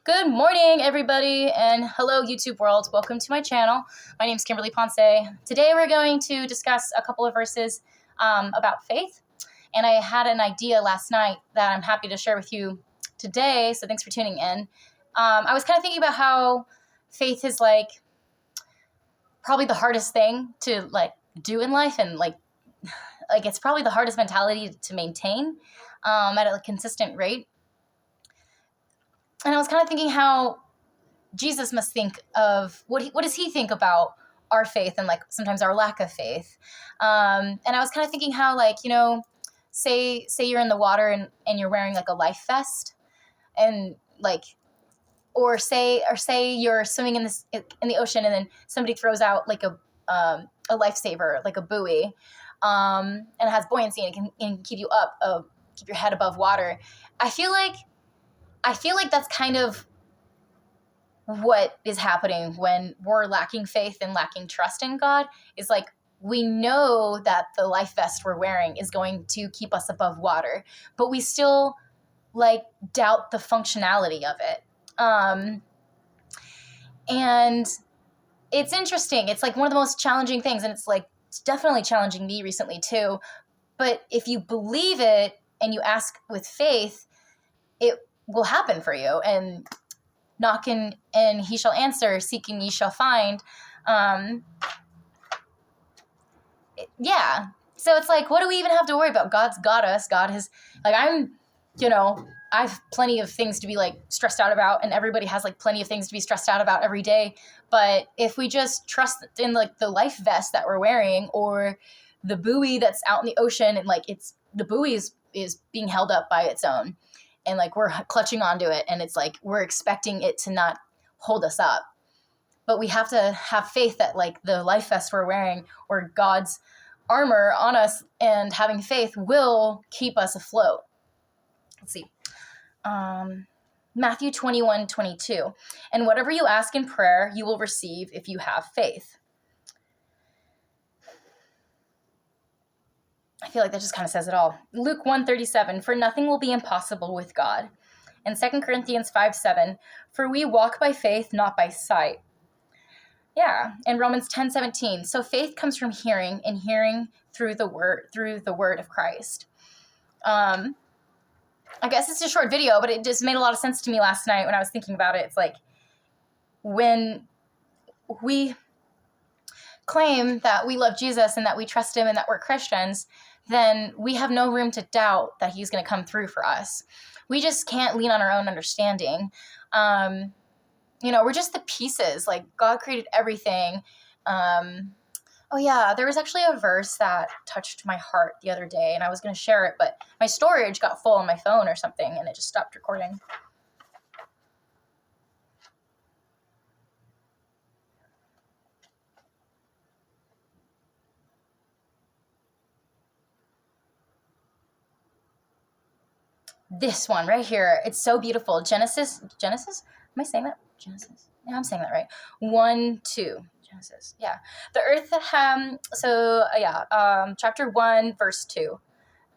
Good morning, everybody, and hello, YouTube world. Welcome to my channel. My name is Kimberly Ponce. Today, we're going to discuss a couple of verses about faith, and I had an idea last night that I'm happy to share with you today, so thanks for tuning in. I was kind of thinking about how faith is probably the hardest thing to do in life, and it's probably the hardest mentality to maintain at a consistent rate. And I was kind of thinking how Jesus must think of what does he think about our faith and sometimes our lack of faith. And I was kind of thinking how say you're in the water and you're wearing a life vest, and or say you're swimming in the ocean, and then somebody throws out a lifesaver, like a buoy, and it has buoyancy and it can keep you up, keep your head above water. I feel like that's kind of what is happening when we're lacking faith and lacking trust in God. Is we know that the life vest we're wearing is going to keep us above water, but we still doubt the functionality of it. And it's interesting. It's one of the most challenging things, and it's definitely challenging me recently too. But if you believe it and you ask with faith, it will happen for you. And knocking and he shall answer, seeking ye shall find. Yeah. So it's what do we even have to worry about? God's got us. God has I have plenty of things to be stressed out about, and everybody has plenty of things to be stressed out about every day. But if we just trust in the life vest that we're wearing, or the buoy that's out in the ocean, and the buoy is being held up by its own, and we're clutching onto it, and it's we're expecting it to not hold us up. But we have to have faith that the life vest we're wearing, or God's armor on us, and having faith will keep us afloat. Let's see. Matthew 21:22. And whatever you ask in prayer, you will receive if you have faith. I feel that just kind of says it all. Luke 1:37, for nothing will be impossible with God. And 2 Corinthians 5:7, for we walk by faith, not by sight. Yeah. And Romans 10:17, so faith comes from hearing, and hearing through the word of Christ. I guess it's a short video, but it just made a lot of sense to me last night when I was thinking about it. It's when we claim that we love Jesus and that we trust him and that we're Christians, then we have no room to doubt that he's going to come through for us. We just can't lean on our own understanding. We're just the pieces. God created everything. Oh yeah, there was actually a verse that touched my heart the other day, and I was going to share it, but my storage got full on my phone or something, and it just stopped recording. This one right here. It's so beautiful. Genesis? Am I saying that? Genesis? Yeah, I'm saying that right. 1:2. Genesis. Yeah. The earth, chapter 1, verse 2.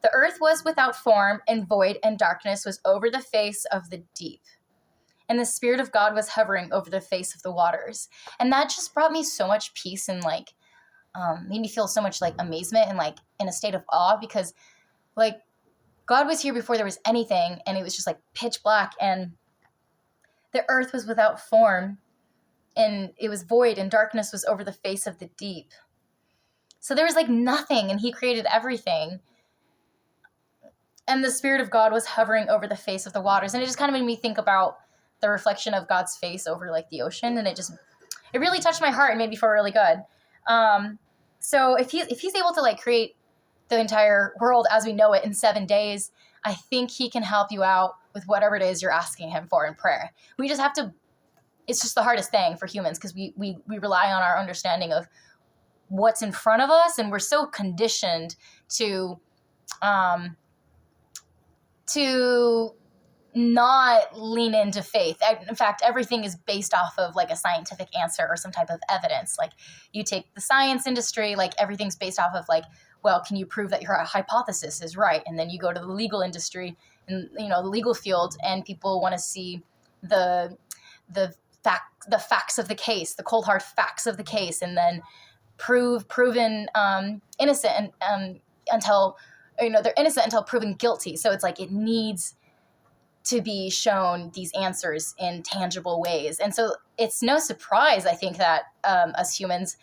The earth was without form and void, and darkness was over the face of the deep. And the Spirit of God was hovering over the face of the waters. And that just brought me so much peace, and made me feel so much amazement and in a state of awe, because God was here before there was anything, and it was just pitch black, and the earth was without form, and it was void, and darkness was over the face of the deep. So there was nothing, and he created everything. And the Spirit of God was hovering over the face of the waters. And it just kind of made me think about the reflection of God's face over the ocean, and it really touched my heart and made me feel really good. So if he's able to create the entire world as we know it in 7 days, I think he can help you out with whatever it is you're asking him for in prayer. We just have to, it's just the hardest thing for humans, because we rely on our understanding of what's in front of us, and we're so conditioned to not lean into faith. In fact, everything is based off of a scientific answer or some type of evidence. You take the science industry, everything's based off of well, can you prove that your hypothesis is right? And then you go to the legal industry and the legal field, and people want to see the the facts of the case, the cold hard facts of the case, and then proven innocent until they're innocent until proven guilty. So it's like it needs to be shown these answers in tangible ways. And so it's no surprise, I think, that us humans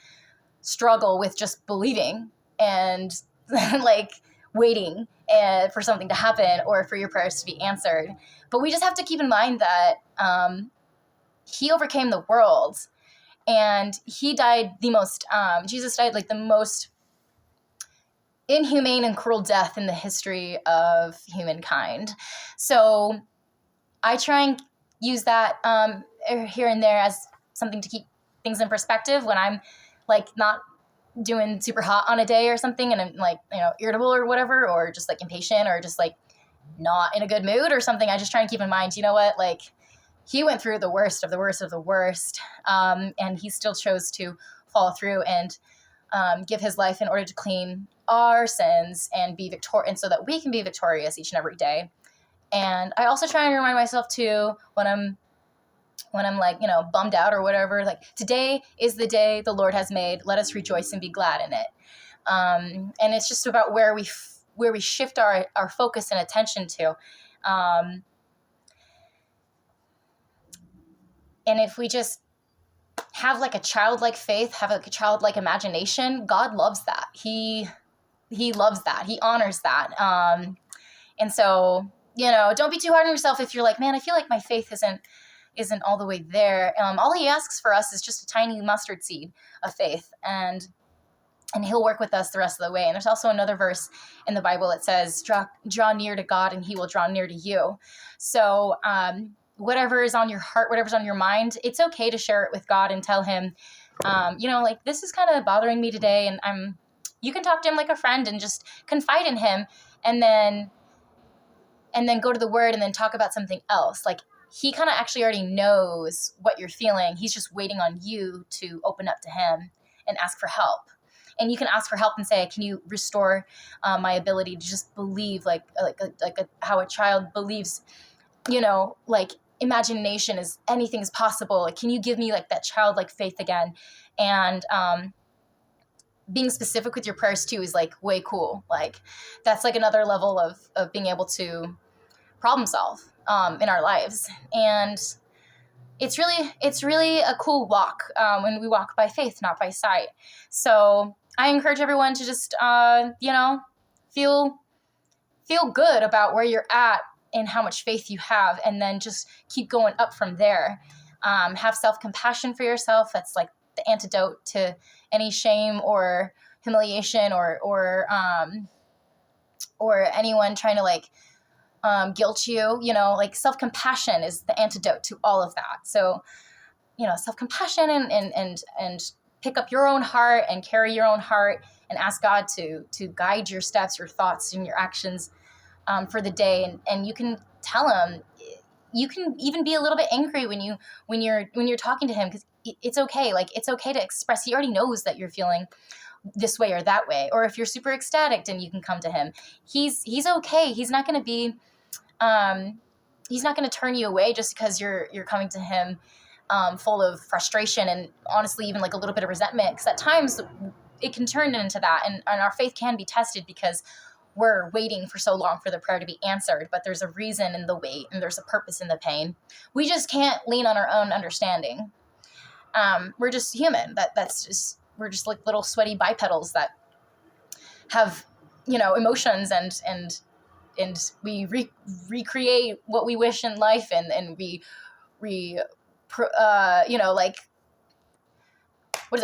struggle with just believing and like waiting for something to happen or for your prayers to be answered. But we just have to keep in mind that he overcame the world, and he died Jesus died like the most inhumane and cruel death in the history of humankind. So I try and use that here and there as something to keep things in perspective when I'm like not doing super hot on a day or something, and I'm like, irritable or whatever, or just like impatient, or just like not in a good mood or something. I just try and keep in mind, you know what, like he went through the worst of the worst of the worst, and he still chose to follow through and give his life in order to clean our sins and be victorious, and so that we can be victorious each and every day. And I also try and remind myself too when I'm like, bummed out or whatever, like today is the day the Lord has made. Let us rejoice and be glad in it. And it's just about where we shift our focus and attention to. And if we just have like a childlike faith, have like a childlike imagination, God loves that. He loves that. He honors that. And so, don't be too hard on yourself if you're like, man, I feel like my faith isn't all the way there. All he asks for us is just a tiny mustard seed of faith, and he'll work with us the rest of the way. And there's also another verse in the Bible that says, draw near to God and he will draw near to you. So whatever is on your heart, whatever's on your mind, it's okay to share it with God and tell him, like, this is kind of bothering me today. And you can talk to him like a friend and just confide in him, and then go to the word and then talk about something else. Like, he kind of actually already knows what you're feeling. He's just waiting on you to open up to him and ask for help. And you can ask for help and say, can you restore my ability to just believe how a child believes, like imagination is anything is possible. Like, can you give me like that childlike faith again? And being specific with your prayers too is like way cool. Like, that's like another level of being able to problem solve in our lives. And it's really a cool walk when we walk by faith, not by sight. So I encourage everyone to just, feel good about where you're at and how much faith you have, and then just keep going up from there. Have self-compassion for yourself. That's like the antidote to any shame or humiliation or anyone trying to like guilt you. Like self-compassion is the antidote to all of that. So, self-compassion and pick up your own heart and carry your own heart and ask God to guide your steps, your thoughts, and your actions for the day. And you can tell him. You can even be a little bit angry when you're talking to him, because it's okay. Like, it's okay to express. He already knows that you're feeling this way or that way. Or if you're super ecstatic, and you can come to him. He's okay. He's not going to be. He's not going to turn you away just because you're coming to him full of frustration and honestly even like a little bit of resentment, because at times it can turn into that, and our faith can be tested because we're waiting for so long for the prayer to be answered. But there's a reason in the wait, and there's a purpose in the pain. We just can't lean on our own understanding. We're just human. We're just like little sweaty bipedals that have emotions, and we recreate what we wish in life, and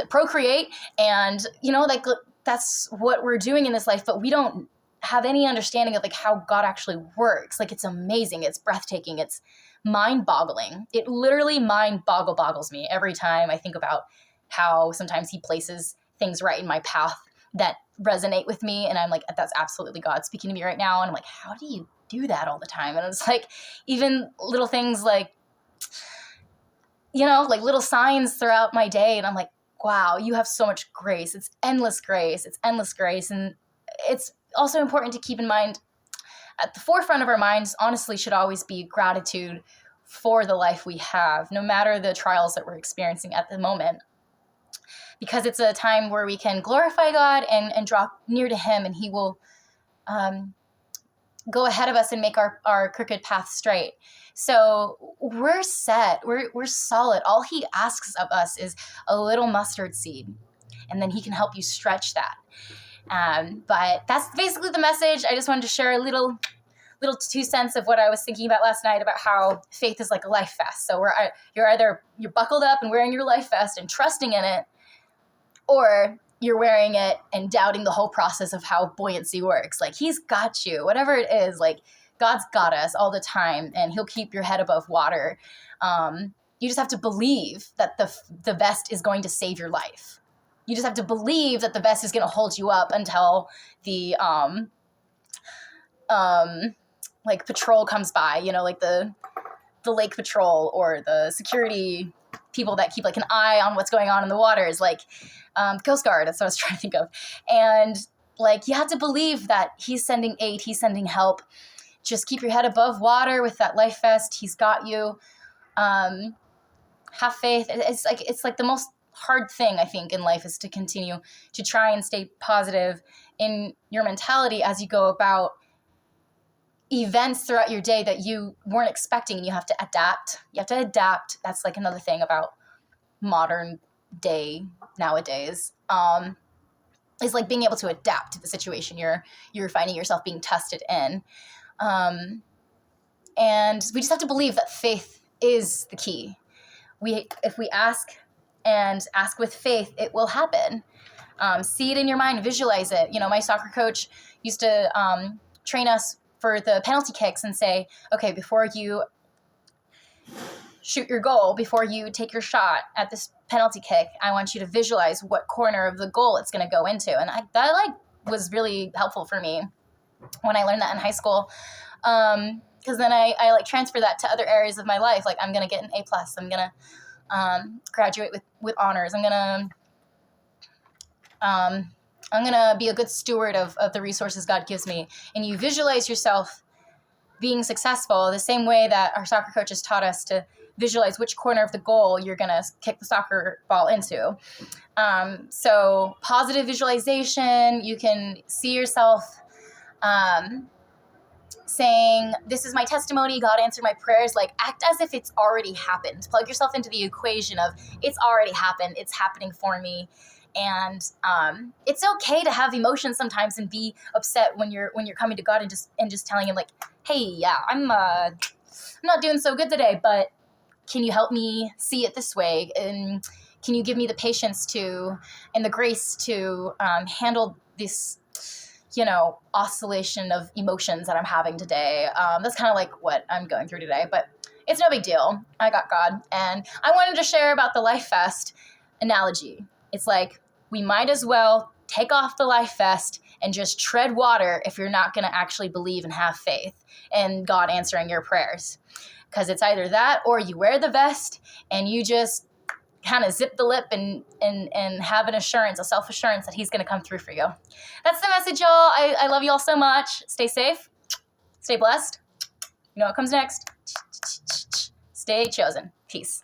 procreate, and like that's what we're doing in this life, but we don't have any understanding of like how God actually works. Like, it's amazing, it's breathtaking, it's mind-boggling. It literally boggles me every time I think about how sometimes he places things right in my path that resonate with me, and I'm like, that's absolutely God speaking to me right now. And I'm like, how do you do that all the time? And it's like even little things like like little signs throughout my day, and I'm like, wow, you have so much grace. It's endless grace. And it's also important to keep in mind, at the forefront of our minds honestly should always be gratitude for the life we have, no matter the trials that we're experiencing at the moment. Because it's a time where we can glorify God and draw near to him, and he will go ahead of us and make our crooked path straight. So we're set. We're solid. All he asks of us is a little mustard seed, and then he can help you stretch that. But that's basically the message. I just wanted to share a little 2 cents of what I was thinking about last night about how faith is like a life vest. So you're buckled up and wearing your life vest and trusting in it, or you're wearing it and doubting the whole process of how buoyancy works. Like, he's got you, whatever it is. Like, God's got us all the time, and he'll keep your head above water. You just have to believe that the vest is going to save your life. You just have to believe that the vest is going to hold you up until the like patrol comes by, like the lake patrol or the security people that keep like an eye on what's going on in the waters, like Coast Guard. That's what I was trying to think of. And like, you have to believe that he's sending aid, he's sending help. Just keep your head above water with that life vest. He's got you. Have faith. It's like the most hard thing, I think, in life is to continue to try and stay positive in your mentality as you go about events throughout your day that you weren't expecting. You have to adapt. That's like another thing about modern day nowadays, is like being able to adapt to the situation you're finding yourself being tested in. And we just have to believe that faith is the key. If we ask with faith, it will happen. See it in your mind, visualize it. My soccer coach used to train us for the penalty kicks and say, okay, before you shoot your goal, before you take your shot at this penalty kick, I want you to visualize what corner of the goal it's going to go into. And that was really helpful for me when I learned that in high school. Because then I transfer that to other areas of my life. Like, I'm going to get an A+. I'm going to graduate with honors. I'm going to be a good steward of the resources God gives me. And you visualize yourself being successful the same way that our soccer coaches taught us to visualize which corner of the goal you're going to kick the soccer ball into. So positive visualization, you can see yourself saying, this is my testimony, God answered my prayers. Like, act as if it's already happened. Plug yourself into the equation of it's already happened. It's happening for me. And it's okay to have emotions sometimes and be upset when you're coming to God and just telling him, like, hey, yeah, I'm not doing so good today, but can you help me see it this way? And can you give me the patience and the grace to handle this, oscillation of emotions that I'm having today? That's kind of like what I'm going through today, but it's no big deal. I got God. And I wanted to share about the life vest analogy. It's like, we might as well take off the life vest and just tread water if you're not going to actually believe and have faith in God answering your prayers. Because it's either that or you wear the vest and you just kind of zip the lip and have a self-assurance that he's going to come through for you. That's the message, y'all. I love you all so much. Stay safe. Stay blessed. You know what comes next. Stay chosen. Peace.